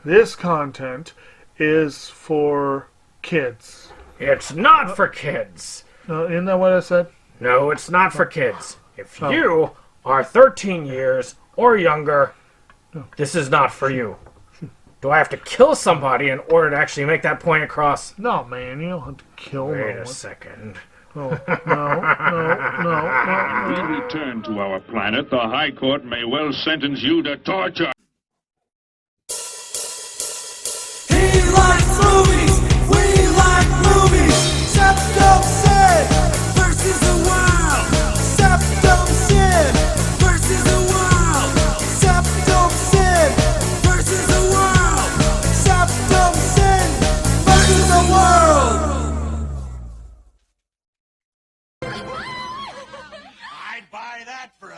this content is for kids. It's not for kids. Isn't that what I said? No, it's not for kids. If you are 13 years or younger, this is not for you. Do I have to kill somebody in order to actually make that point across? No, man, you don't have to kill Wait no a one. second. No. When we return to our planet, the High Court may well sentence you to torture. He likes movies, we like movies. SeptumSin versus the world. SeptumSin versus the world. SeptumSin versus the world. SeptumSin versus the world. I'd buy that for $1.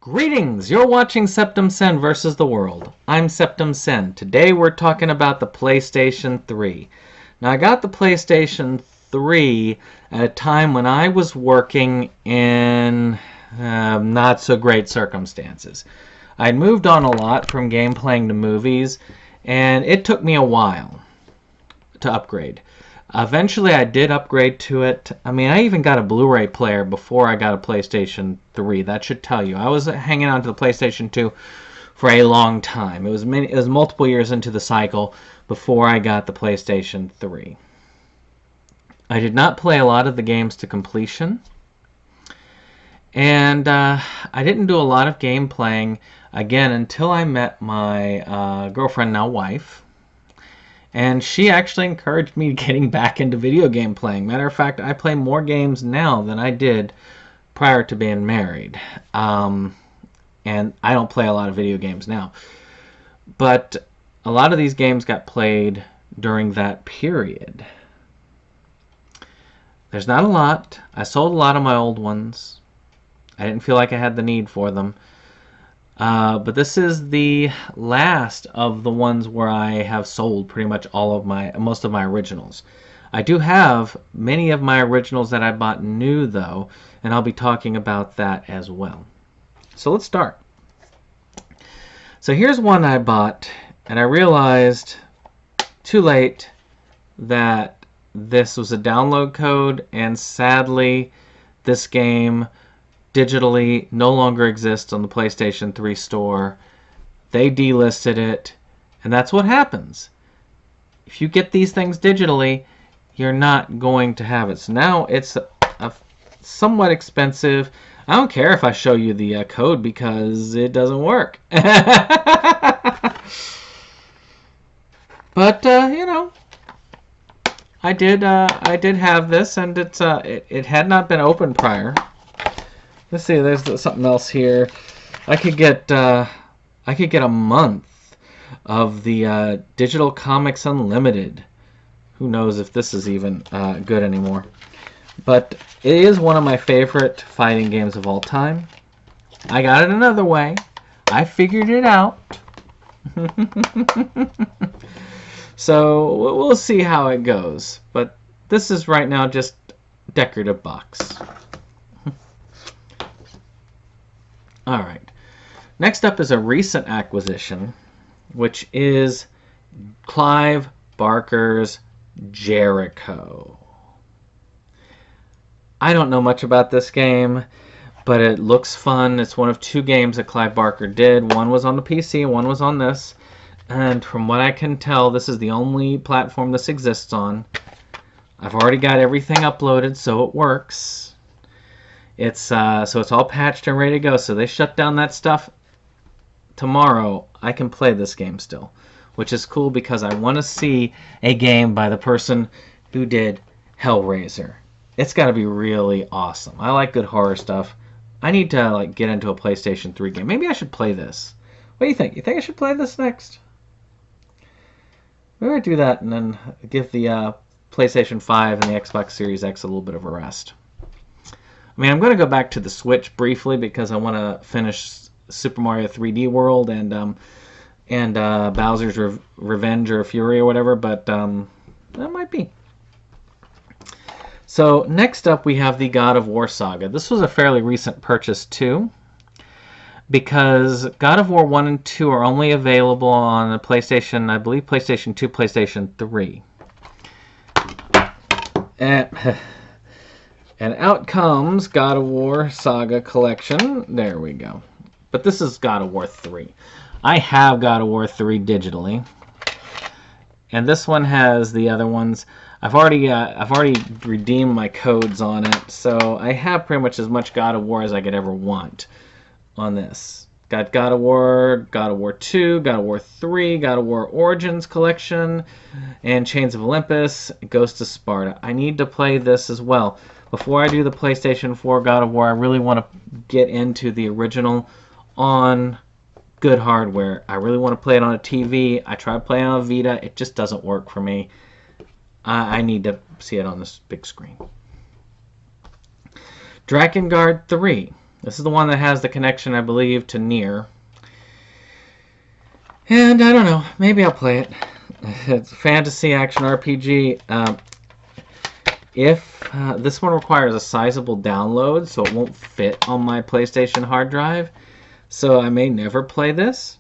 Greetings! You're watching SeptumSin vs. the World. I'm SeptumSin. Today we're talking about the PlayStation 3. Now I got the PlayStation 3 at a time when I was working in not so great circumstances. I'd moved on a lot from game playing to movies, and it took me a while to upgrade. Eventually I did upgrade to it. I mean, I even got a Blu-ray player before I got a PlayStation 3. That should tell you. I was hanging on to the PlayStation 2 for a long time. It was multiple years into the cycle before I got the PlayStation 3. I did not play a lot of the games to completion. And I didn't do a lot of game playing, again, until I met my girlfriend, now wife. And she actually encouraged me getting back into video game playing. Matter of fact, I play more games now than I did prior to being married. And I don't play a lot of video games now. But a lot of these games got played during that period. There's not a lot. I sold a lot of my old ones. I didn't feel like I had the need for them. But this is the last of the ones where I have sold pretty much most of my originals. I do have many of my originals that I bought new though, and I'll be talking about that as well. So let's start. So here's one I bought, and I realized too late that this was a download code, and sadly this game digitally no longer exists on the PlayStation 3 store. They delisted it, and that's what happens. If you get these things digitally, you're not going to have it. So now it's a somewhat expensive. I don't care if I show you the code because it doesn't work. But you know, I did have this, and it had not been opened prior. Let's see. There's something else here. I could get a month of the Digital Comics Unlimited. Who knows if this is even good anymore? But it is one of my favorite fighting games of all time. I got it another way. I figured it out. So we'll see how it goes. But this is right now just decorative box. Alright, next up is a recent acquisition, which is Clive Barker's Jericho. I don't know much about this game, but it looks fun. It's one of two games that Clive Barker did. One was on the PC and one was on this. And from what I can tell, this is the only platform this exists on. I've already got everything uploaded, so it works. So it's all patched and ready to go. So they shut down that stuff. Tomorrow, I can play this game still, which is cool because I want to see a game by the person who did Hellraiser. It's got to be really awesome. I like good horror stuff. I need to get into a PlayStation 3 game. Maybe I should play this. What do you think? You think I should play this next? Maybe I do that and then give the PlayStation 5 and the Xbox Series X a little bit of a rest. I mean, I'm going to go back to the Switch briefly because I want to finish Super Mario 3D World and Bowser's Revenge or Fury or whatever, but that might be. So next up we have the God of War Saga. This was a fairly recent purchase too. because God of War 1 and 2 are only available on the PlayStation, I believe PlayStation 2, PlayStation 3. And out comes God of War Saga Collection. There we go. But this is God of War 3. I have God of War 3 digitally. And this one has the other ones. I've already redeemed my codes on it, so I have pretty much as much God of War as I could ever want on this. Got God of War 2, God of War 3, God of War Origins Collection, and Chains of Olympus, Ghost of Sparta. I need to play this as well. Before I do the PlayStation 4 God of War, I really want to get into the original on good hardware. I really want to play it on a TV. I tried playing on a Vita. It just doesn't work for me. I need to see it on this big screen. Drakengard 3. This is the one that has the connection, I believe, to Nier. And I don't know. Maybe I'll play it. It's a fantasy action RPG. This one requires a sizable download, so it won't fit on my PlayStation hard drive. So I may never play this.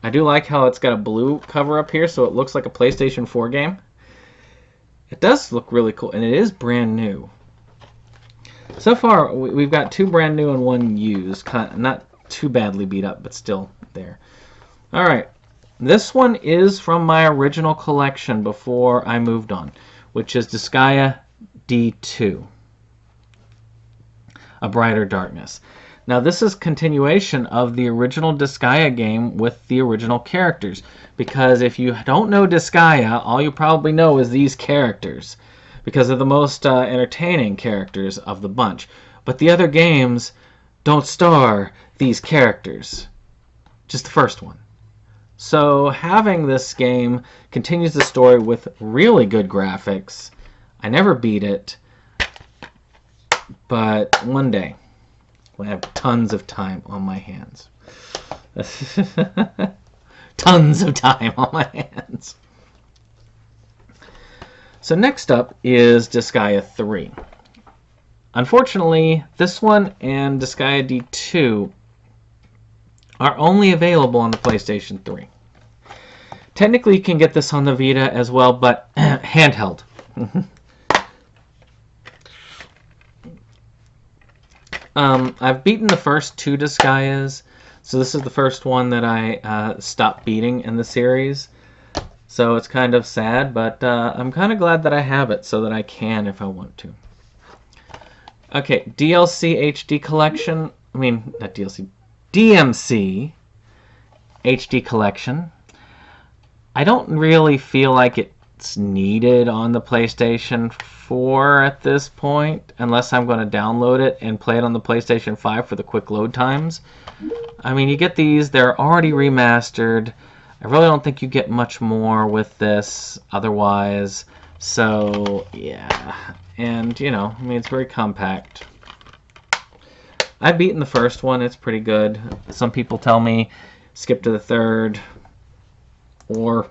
I do like how it's got a blue cover up here, so it looks like a PlayStation 4 game. It does look really cool, and it is brand new. So far, we've got 2 brand new and 1 used. Not too badly beat up, but still there. Alright, this one is from my original collection before I moved on, which is Disgaea D2, A Brighter Darkness. Now, this is continuation of the original Disgaea game with the original characters. Because if you don't know Disgaea, all you probably know is these characters. Because they're the most entertaining characters of the bunch. But the other games don't star these characters. Just the first one. So having this game continues the story with really good graphics. I never beat it. But one day, when I have tons of time on my hands. Tons of time on my hands. So next up is Disgaea 3. Unfortunately, this one and Disgaea D2 are only available on the PlayStation 3. Technically, you can get this on the Vita as well, but handheld. I've beaten the first 2 Disgaeas, so this is the first one that I stopped beating in the series. So it's kind of sad, but I'm kind of glad that I have it so that I can if I want to. Okay, DLC HD Collection. I mean, not DLC. DMC HD Collection. I don't really feel like it's needed on the PlayStation 4 at this point, unless I'm going to download it and play it on the PlayStation 5 for the quick load times. I mean, you get these, they're already remastered. I really don't think you get much more with this otherwise. So, yeah. And, you know, I mean, it's very compact. I've beaten the first one. It's pretty good. Some people tell me skip to the third or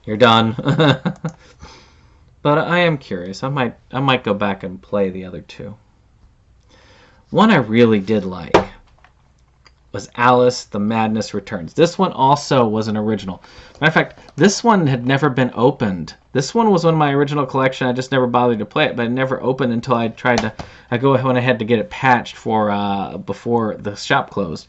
you're done. But I am curious. I might go back and play the other 2. One I really did like was Alice the Madness Returns. This one also was an original. Matter of fact, this one had never been opened. This one was one of my original collection. I just never bothered to play it, but it never opened until I went ahead to get it patched for before the shop closed.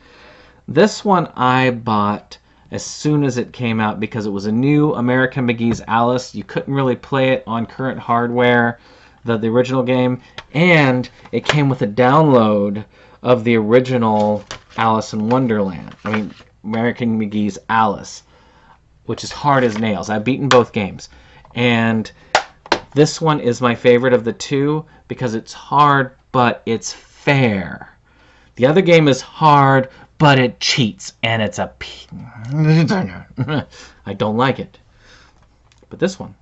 This one I bought as soon as it came out because it was a new American McGee's Alice. You couldn't really play it on current hardware, the original game, and it came with a download of the original Alice in Wonderland. I mean, American McGee's Alice, which is hard as nails. I've beaten both games. And this one is my favorite of the 2 because it's hard, but it's fair. The other game is hard, but it cheats, and it's a... I don't like it. But this one,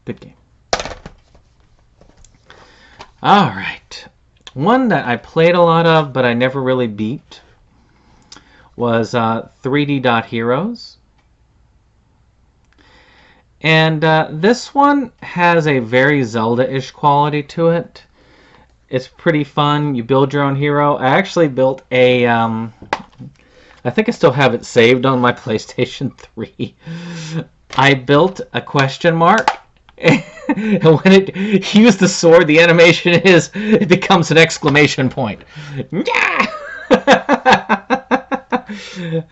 good game. Alright. One that I played a lot of, but I never really beat, was 3D Dot Heroes. And this one has a very Zelda-ish quality to it. It's pretty fun. You build your own hero. I actually built a... I think I still have it saved on my PlayStation 3. I built a question mark. And when it used the sword, the animation it becomes an exclamation point. Yeah!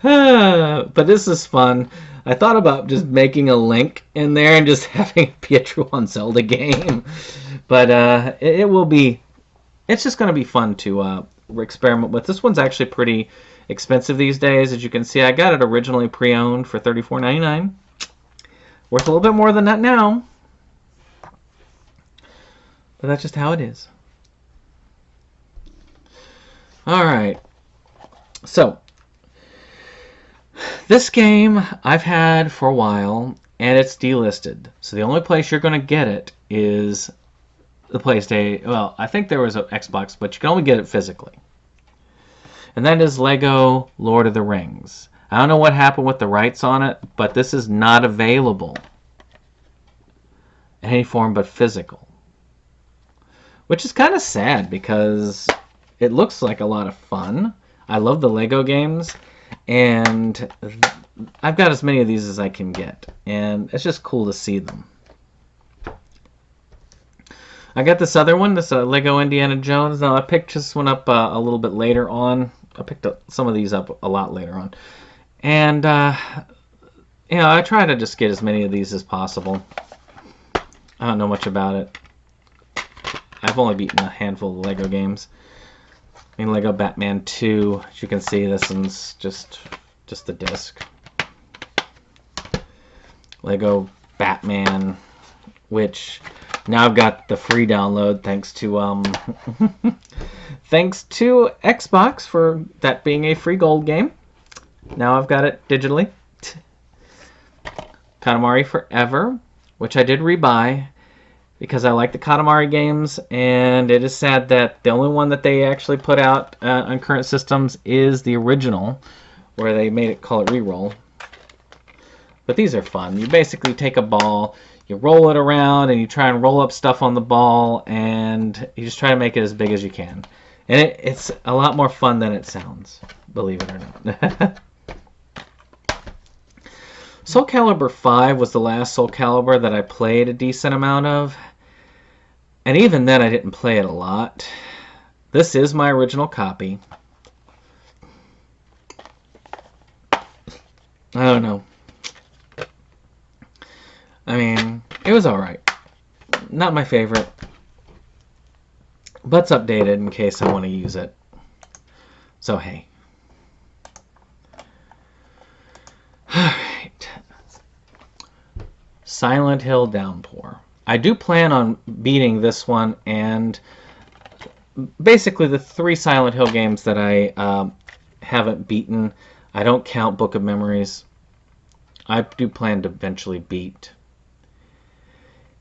But this is fun. I thought about just making a link in there and just having a Pietro on Zelda game. But it will be... It's just going to be fun to experiment with. This one's actually pretty expensive these days. As you can see, I got it originally pre-owned for $34.99. Worth a little bit more than that now. But that's just how it is. Alright. So, this game I've had for a while, and it's delisted. So the only place you're going to get it is the PlayStation. Well, I think there was an Xbox, but you can only get it physically. And that is Lego Lord of the Rings. I don't know what happened with the rights on it, but this is not available in any form but physical. Which is kind of sad because it looks like a lot of fun. I love the Lego games, and I've got as many of these as I can get. And it's just cool to see them. I got this other one, this Lego Indiana Jones. Now, I picked this one up a little bit later on. I picked up some of these up a lot later on. And, I try to just get as many of these as possible. I don't know much about it. I've only beaten a handful of Lego games. I mean, Lego Batman 2, as you can see, this one's just the disc. Lego Batman, which now I've got the free download thanks to thanks to Xbox for that being a free gold game. Now I've got it digitally. Katamari Forever, which I did rebuy because I like the Katamari games, and it is sad that the only one that they actually put out on current systems is the original, where they made it call it Reroll. But these are fun. You basically take a ball, you roll it around, and you try and roll up stuff on the ball, and you just try to make it as big as you can. And it's a lot more fun than it sounds, believe it or not. Soul Calibur 5 was the last Soul Calibur that I played a decent amount of. And even then, I didn't play it a lot. This is my original copy. I don't know. I mean, it was alright. Not my favorite. But it's updated in case I want to use it. So, hey. Alright. Silent Hill Downpour. I do plan on beating this one and basically the 3 Silent Hill games that I haven't beaten. I don't count Book of Memories. I do plan to eventually beat.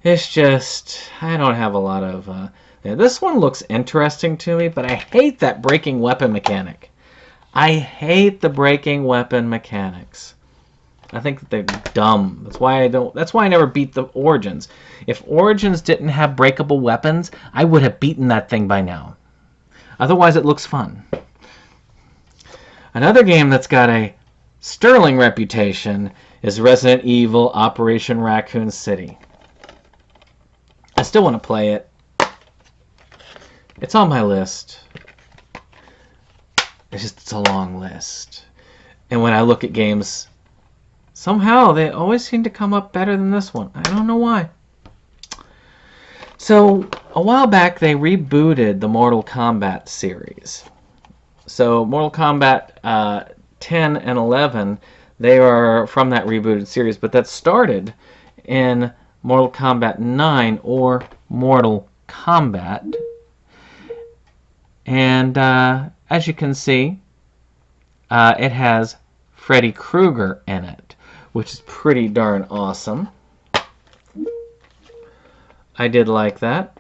It's just, I don't have a lot of... this one looks interesting to me, but I hate that breaking weapon mechanic. I hate the breaking weapon mechanics. I think that they're dumb. That's why I never beat the Origins. If Origins didn't have breakable weapons, I would have beaten that thing by now. Otherwise, it looks fun. Another game that's got a sterling reputation is Resident Evil Operation Raccoon City. I still want to play it. It's on my list. It's a long list. And when I look at games, somehow they always seem to come up better than this one. I don't know why. So, a while back they rebooted the Mortal Kombat series. So, Mortal Kombat 10 and 11, they are from that rebooted series, but that started in Mortal Kombat 9 or Mortal Kombat. And as you can see, it has Freddy Krueger in it, which is pretty darn awesome. I did like that.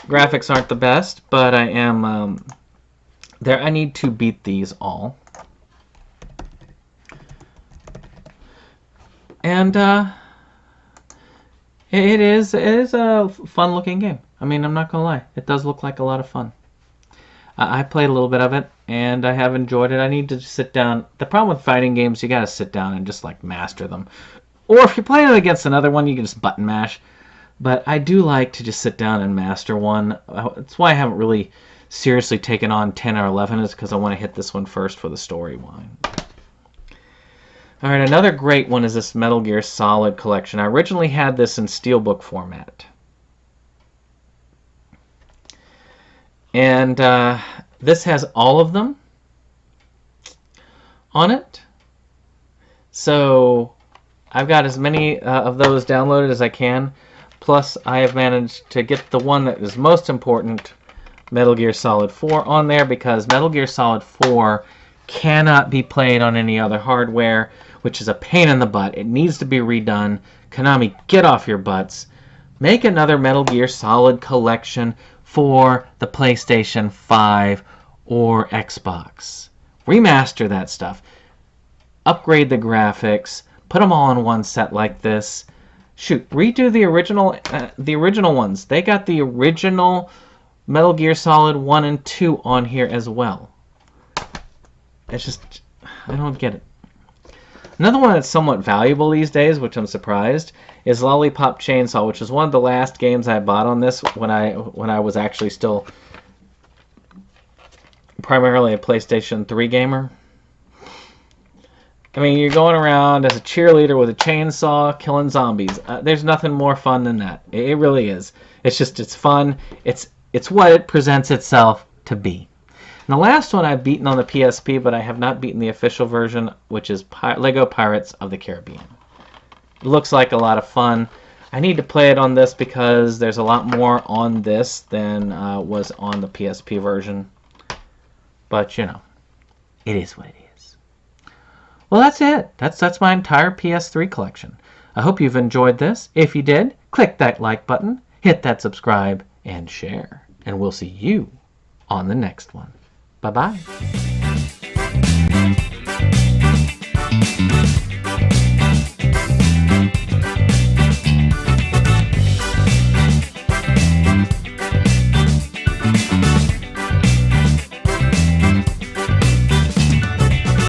Graphics aren't the best, but I am there. I need to beat these all. And it is a fun looking game. I mean, I'm not going to lie. It does look like a lot of fun. I played a little bit of it, and I have enjoyed it. I need to sit down. The problem with fighting games, you got to sit down and just, like, master them. Or if you're playing it against another one, you can just button mash. But I do like to just sit down and master one. That's why I haven't really seriously taken on 10 or 11, is because I want to hit this one first for the story line. Alright, another great one is this Metal Gear Solid collection. I originally had this in steelbook format. And this has all of them on it. So I've got as many of those downloaded as I can. Plus, I have managed to get the one that is most important, Metal Gear Solid 4, on there, because Metal Gear Solid 4 cannot be played on any other hardware, which is a pain in the butt. It needs to be redone. Konami, get off your butts. Make another Metal Gear Solid collection for the PlayStation 5 or Xbox. Remaster that stuff. Upgrade the graphics. Put them all in one set like this. Shoot, redo the original ones. They got the original Metal Gear Solid 1 and 2 on here as well. It's just, I don't get it. Another one that's somewhat valuable these days, which I'm surprised, is Lollipop Chainsaw, which is one of the last games I bought on this when I was actually still primarily a PlayStation 3 gamer. I mean, you're going around as a cheerleader with a chainsaw killing zombies. There's nothing more fun than that. It really is. It's fun. It's what it presents itself to be. And the last one I've beaten on the PSP, but I have not beaten the official version, which is Lego Pirates of the Caribbean. It looks like a lot of fun. I need to play it on this because there's a lot more on this than was on the PSP version. But, you know, it is what it is. Well, that's it. That's my entire PS3 collection. I hope you've enjoyed this. If you did, click that like button, hit that subscribe, and share. And we'll see you on the next one. Bye-bye.